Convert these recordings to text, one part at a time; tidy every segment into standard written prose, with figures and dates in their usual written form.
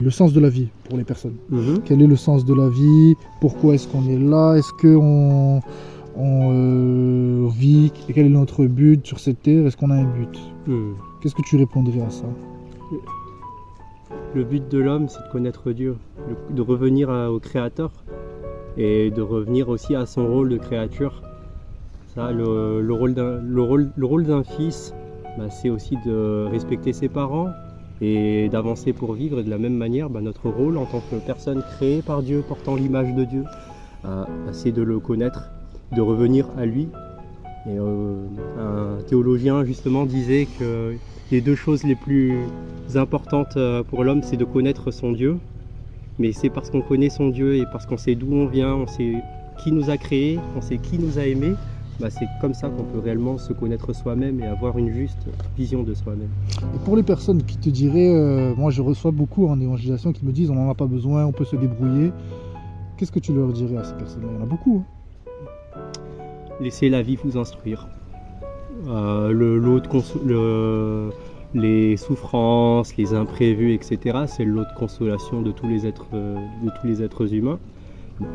Le sens de la vie pour les personnes. Mhm. Quel est le sens de la vie? Pourquoi est-ce qu'on est là? Est-ce qu'on vit? Quel est notre but sur cette terre? Est-ce qu'on a un but? Mhm. Qu'est-ce que tu répondrais à ça? Le but de l'homme, c'est de connaître Dieu, de revenir au Créateur et de revenir aussi à son rôle de créature. Ça, le rôle d'un fils, c'est aussi de respecter ses parents et d'avancer pour vivre. Et de la même manière, notre rôle en tant que personne créée par Dieu, portant l'image de Dieu, c'est de le connaître, de revenir à lui. Et un théologien justement disait que les deux choses les plus importantes pour l'homme, c'est de connaître son Dieu. Mais c'est parce qu'on connaît son Dieu et parce qu'on sait d'où on vient, on sait qui nous a créés, on sait qui nous a aimés, c'est comme ça qu'on peut réellement se connaître soi-même et avoir une juste vision de soi-même. Et pour les personnes qui te diraient, moi je reçois beaucoup en évangélisation qui me disent on n'en a pas besoin, on peut se débrouiller. Qu'est-ce que tu leur dirais à ces personnes-là? Il y en a beaucoup. Laissez la vie vous instruire. Les souffrances, les imprévus, etc. C'est le lot de consolation de tous les êtres humains.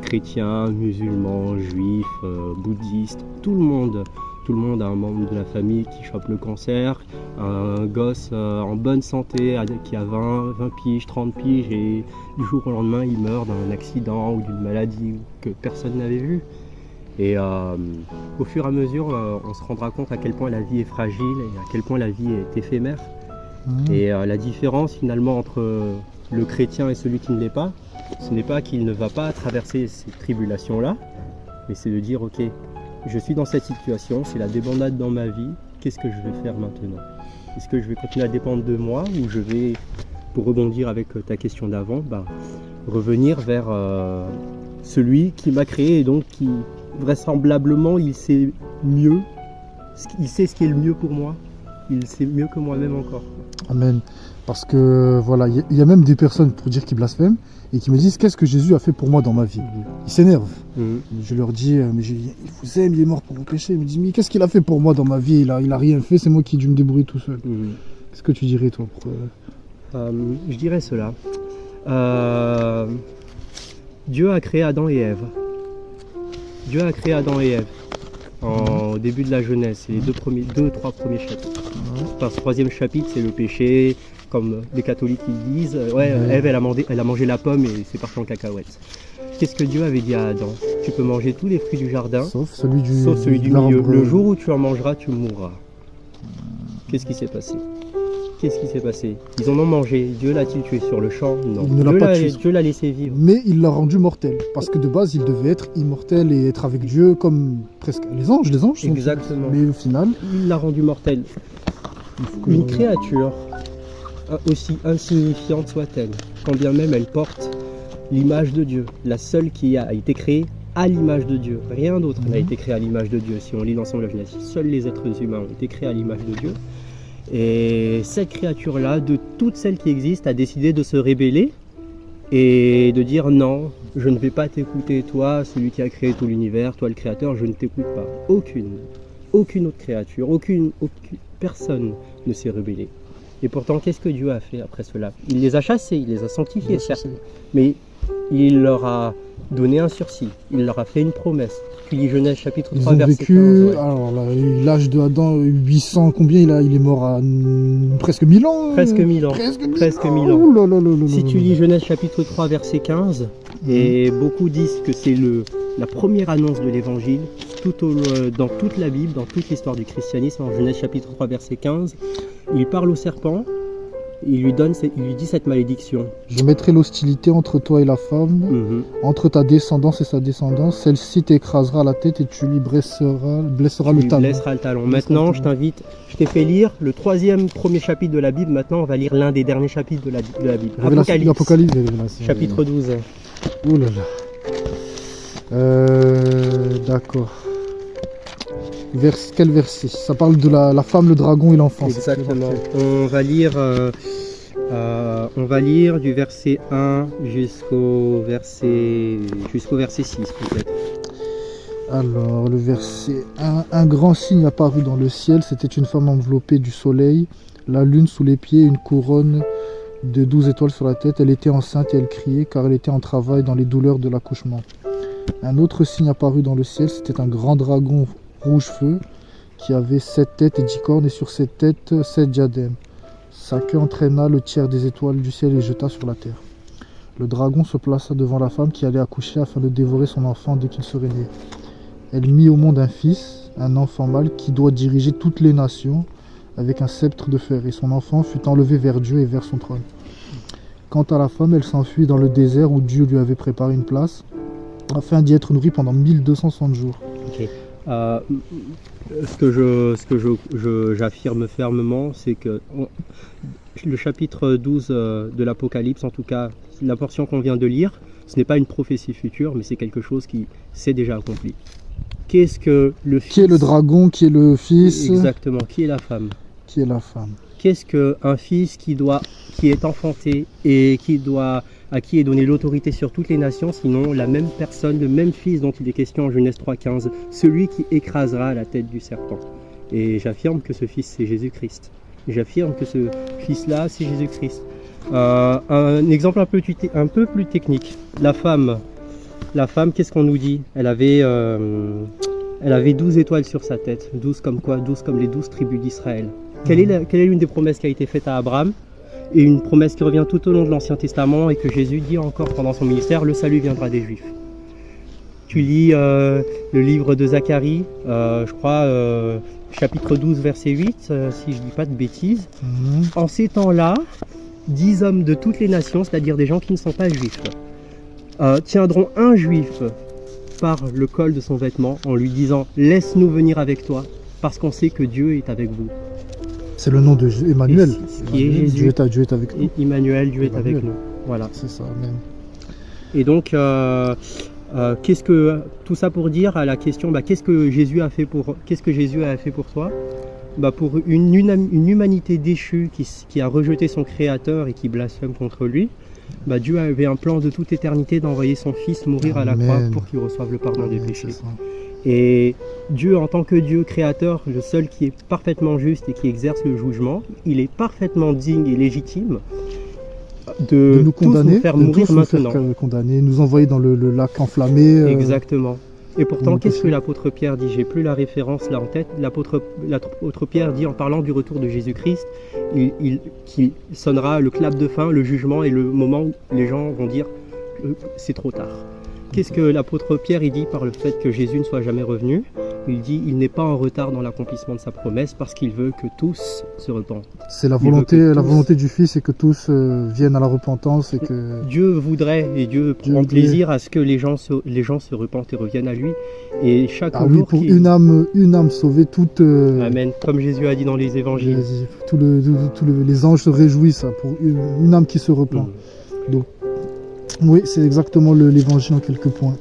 Chrétiens, musulmans, juifs, bouddhistes, tout le monde a un membre de la famille qui chope le cancer, un gosse en bonne santé qui a 20 piges, 30 piges et du jour au lendemain il meurt d'un accident ou d'une maladie que personne n'avait vue. Et au fur et à mesure, on se rendra compte à quel point la vie est fragile et à quel point la vie est éphémère. Et la différence finalement entre le chrétien et celui qui ne l'est pas, ce n'est pas qu'il ne va pas traverser ces tribulations-là, mais c'est de dire ok, je suis dans cette situation, c'est la débandade dans ma vie, qu'est-ce que je vais faire maintenant? Est-ce que je vais continuer à dépendre de moi ou je vais, pour rebondir avec ta question d'avant, revenir vers celui qui m'a créé et donc qui vraisemblablement il sait mieux, il sait ce qui est le mieux pour moi, il sait mieux que moi-même encore. Amen. Parce que voilà, il y a même des personnes pour dire qu'ils blasphèment et qui me disent qu'est-ce que Jésus a fait pour moi dans ma vie. Ils s'énervent. Je leur dis mais il vous aime, il est mort pour vos péchés. Ils me disent mais qu'est-ce qu'il a fait pour moi dans ma vie? Il a rien fait, c'est moi qui ai dû me débrouiller tout seul. Qu'est-ce que tu dirais toi pour... Je dirais cela. Dieu a créé Adam et Ève. Dieu a créé Adam et Ève au début de la Genèse, c'est les deux, trois premiers chapitres. Dans ce troisième chapitre, c'est le péché, comme les catholiques ils disent. Ève, elle a mangé la pomme et c'est parti en cacahuète. Qu'est-ce que Dieu avait dit à Adam? Tu peux manger tous les fruits du jardin, sauf celui du milieu. Le jour où tu en mangeras, tu mourras. Qu'est-ce qui s'est passé? Ils en ont mangé. Dieu l'a-t-il tué sur le champ? Non. Dieu l'a laissé vivre. Mais il l'a rendu mortel. Parce que de base, il devait être immortel et être avec Dieu comme presque les anges. Les anges sont... Exactement. Mais au final... Il l'a rendu mortel. Une créature, aussi insignifiante soit-elle, quand bien même elle porte l'image de Dieu, la seule qui a été créée à l'image de Dieu. Rien d'autre n'a été créé à l'image de Dieu. Si on lit l'ensemble de la Genèse, seuls les êtres humains ont été créés à l'image de Dieu. Et cette créature-là, de toutes celles qui existent, a décidé de se rébeller et de dire non, je ne vais pas t'écouter, toi, celui qui a créé tout l'univers, toi le créateur, je ne t'écoute pas. Aucune autre créature, aucune personne ne s'est rebellée. Et pourtant, qu'est-ce que Dieu a fait après cela? Il les a chassés, il les a sanctifiés, certes, mais il leur a donné un sursis, il leur a fait une promesse. Puis Genèse chapitre 3 verset 15. Ils ont vécu, alors l'âge de Adam, 800, combien il est mort à presque 1000 ans. Presque 1000 ans. Presque 1000 ans. Si tu lis Genèse chapitre 3 verset 15, et beaucoup disent que c'est la première annonce de l'évangile, dans toute la Bible, dans toute l'histoire du christianisme, en Genèse chapitre 3 verset 15, il parle au serpent, il lui dit cette malédiction. Je mettrai l'hostilité entre toi et la femme, entre ta descendance et sa descendance. Celle-ci t'écrasera la tête et tu lui blesseras le talon. Maintenant, je t'invite, je t'ai fait lire le premier chapitre de la Bible. Maintenant, on va lire l'un des derniers chapitres de la Bible. Apocalypse, chapitre 12. Ouh là là. D'accord. Quel verset? Ça parle de la femme, le dragon et l'enfant. Exactement. On va lire du verset 1 jusqu'au verset 6 peut-être. Alors le verset 1. Un grand signe apparut dans le ciel. C'était une femme enveloppée du soleil, la lune sous les pieds, une couronne de 12 étoiles sur la tête. Elle était enceinte et elle criait car elle était en travail dans les douleurs de l'accouchement. Un autre signe apparut dans le ciel, c'était un grand dragon rouge feu qui avait 7 têtes et 10 cornes et sur ces têtes 7 diadèmes. Sa queue entraîna le tiers des étoiles du ciel et jeta sur la terre. Le dragon se plaça devant la femme qui allait accoucher afin de dévorer son enfant dès qu'il serait né. Elle mit au monde un fils, un enfant mâle qui doit diriger toutes les nations avec un sceptre de fer, et son enfant fut enlevé vers Dieu et vers son trône. Quant à la femme, elle s'enfuit dans le désert où Dieu lui avait préparé une place afin d'y être nourrie pendant 1260 jours. Ok. J'affirme fermement, c'est que le chapitre 12 de l'Apocalypse, en tout cas la portion qu'on vient de lire, ce n'est pas une prophétie future, mais c'est quelque chose qui s'est déjà accompli. Qu'est-ce que le fils... Qui est le dragon, qui est le fils? Exactement, qui est la femme? Qui est la femme? Qu'est-ce qu'un fils qui est enfanté et à qui est donnée l'autorité sur toutes les nations, sinon la même personne, le même fils dont il est question en Genèse 3,15, celui qui écrasera la tête du serpent. Et j'affirme que ce fils c'est Jésus-Christ. J'affirme que ce fils-là c'est Jésus-Christ. Un exemple un peu plus technique. La femme, qu'est-ce qu'on nous dit? Elle avait 12 étoiles sur sa tête. 12 comme quoi? 12 comme les 12 tribus d'Israël. Quelle est l'une des promesses qui a été faite à Abraham? Et une promesse qui revient tout au long de l'Ancien Testament et que Jésus dit encore pendant son ministère, le salut viendra des Juifs. Tu lis le livre de Zacharie, je crois, chapitre 12, verset 8, si je ne dis pas de bêtises. En ces temps-là, 10 hommes de toutes les nations, c'est-à-dire des gens qui ne sont pas juifs, tiendront un juif par le col de son vêtement en lui disant « Laisse-nous venir avec toi, parce qu'on sait que Dieu est avec vous. » C'est le nom de Emmanuel. Qui est Jésus. Dieu est avec nous. Emmanuel, Dieu est avec nous. Voilà. C'est ça, amen. Et donc, qu'est-ce que tout ça pour dire à la question, qu'est-ce que Jésus a fait pour toi? Pour une humanité déchue qui a rejeté son Créateur et qui blasphème contre lui, Dieu avait un plan de toute éternité d'envoyer son Fils mourir à la croix pour qu'il reçoive le pardon des péchés. Et Dieu, en tant que Dieu créateur, le seul qui est parfaitement juste et qui exerce le jugement, il est parfaitement digne et légitime de nous condamner, nous faire mourir maintenant. Condamner, nous envoyer dans le lac enflammé. Exactement. Et pourtant, qu'est-ce que l'apôtre Pierre dit? J'ai plus la référence là en tête. L'apôtre Pierre dit, en parlant du retour de Jésus-Christ, qu'il sonnera le clap de fin, le jugement et le moment où les gens vont dire c'est trop tard. Qu'est-ce que l'apôtre Pierre il dit par le fait que Jésus ne soit jamais revenu? Il dit il n'est pas en retard dans l'accomplissement de sa promesse parce qu'il veut que tous se repentent. C'est la volonté du Fils, c'est que tous viennent à la repentance et que Dieu voudrait et Dieu prend plaisir à ce que les gens se repentent et reviennent à lui. Et chaque jour pour une âme sauvée, toute. Amen. Comme Jésus a dit dans les évangiles. Les anges se réjouissent pour une âme qui se repent. Donc oui, c'est exactement l'évangile en quelques points.